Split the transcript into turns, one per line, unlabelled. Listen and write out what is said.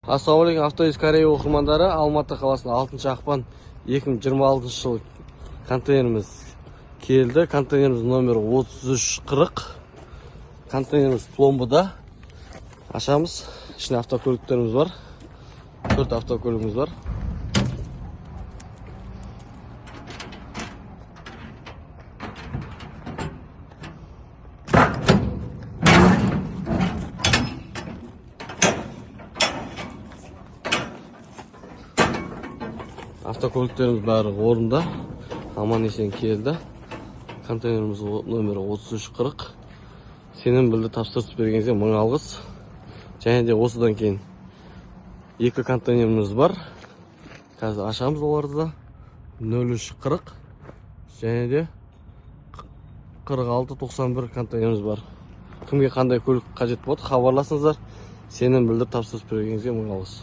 Ассалаумағалейкум, Автоиз Корея оқырмандары. Алматы қаласында 6 ақпан 2026 жыл контейнеріміз келді. Контейнеріміз номер 3340. Контейнеріміз пломбыда. Ашамыз. Ішінде автокөліктеріміз бар. 4 автокөлігіміз бар. Автокөліктеріміз бәрі орында, аман есен келді. Контейнеріміз номері 3340. Сенім білді тапсырыс бергеніңізге 1000 алғыс. Және де осыдан кейін 2 контейнеріміз бар. Қазір ашамыз оларды да. 0340 және де 4691 контейнеріміз бар. Кімге қандай көлік қажет болады, хабарласыңыздар. Сенім білді тапсырыс бергеніңізге 1000 алғыс.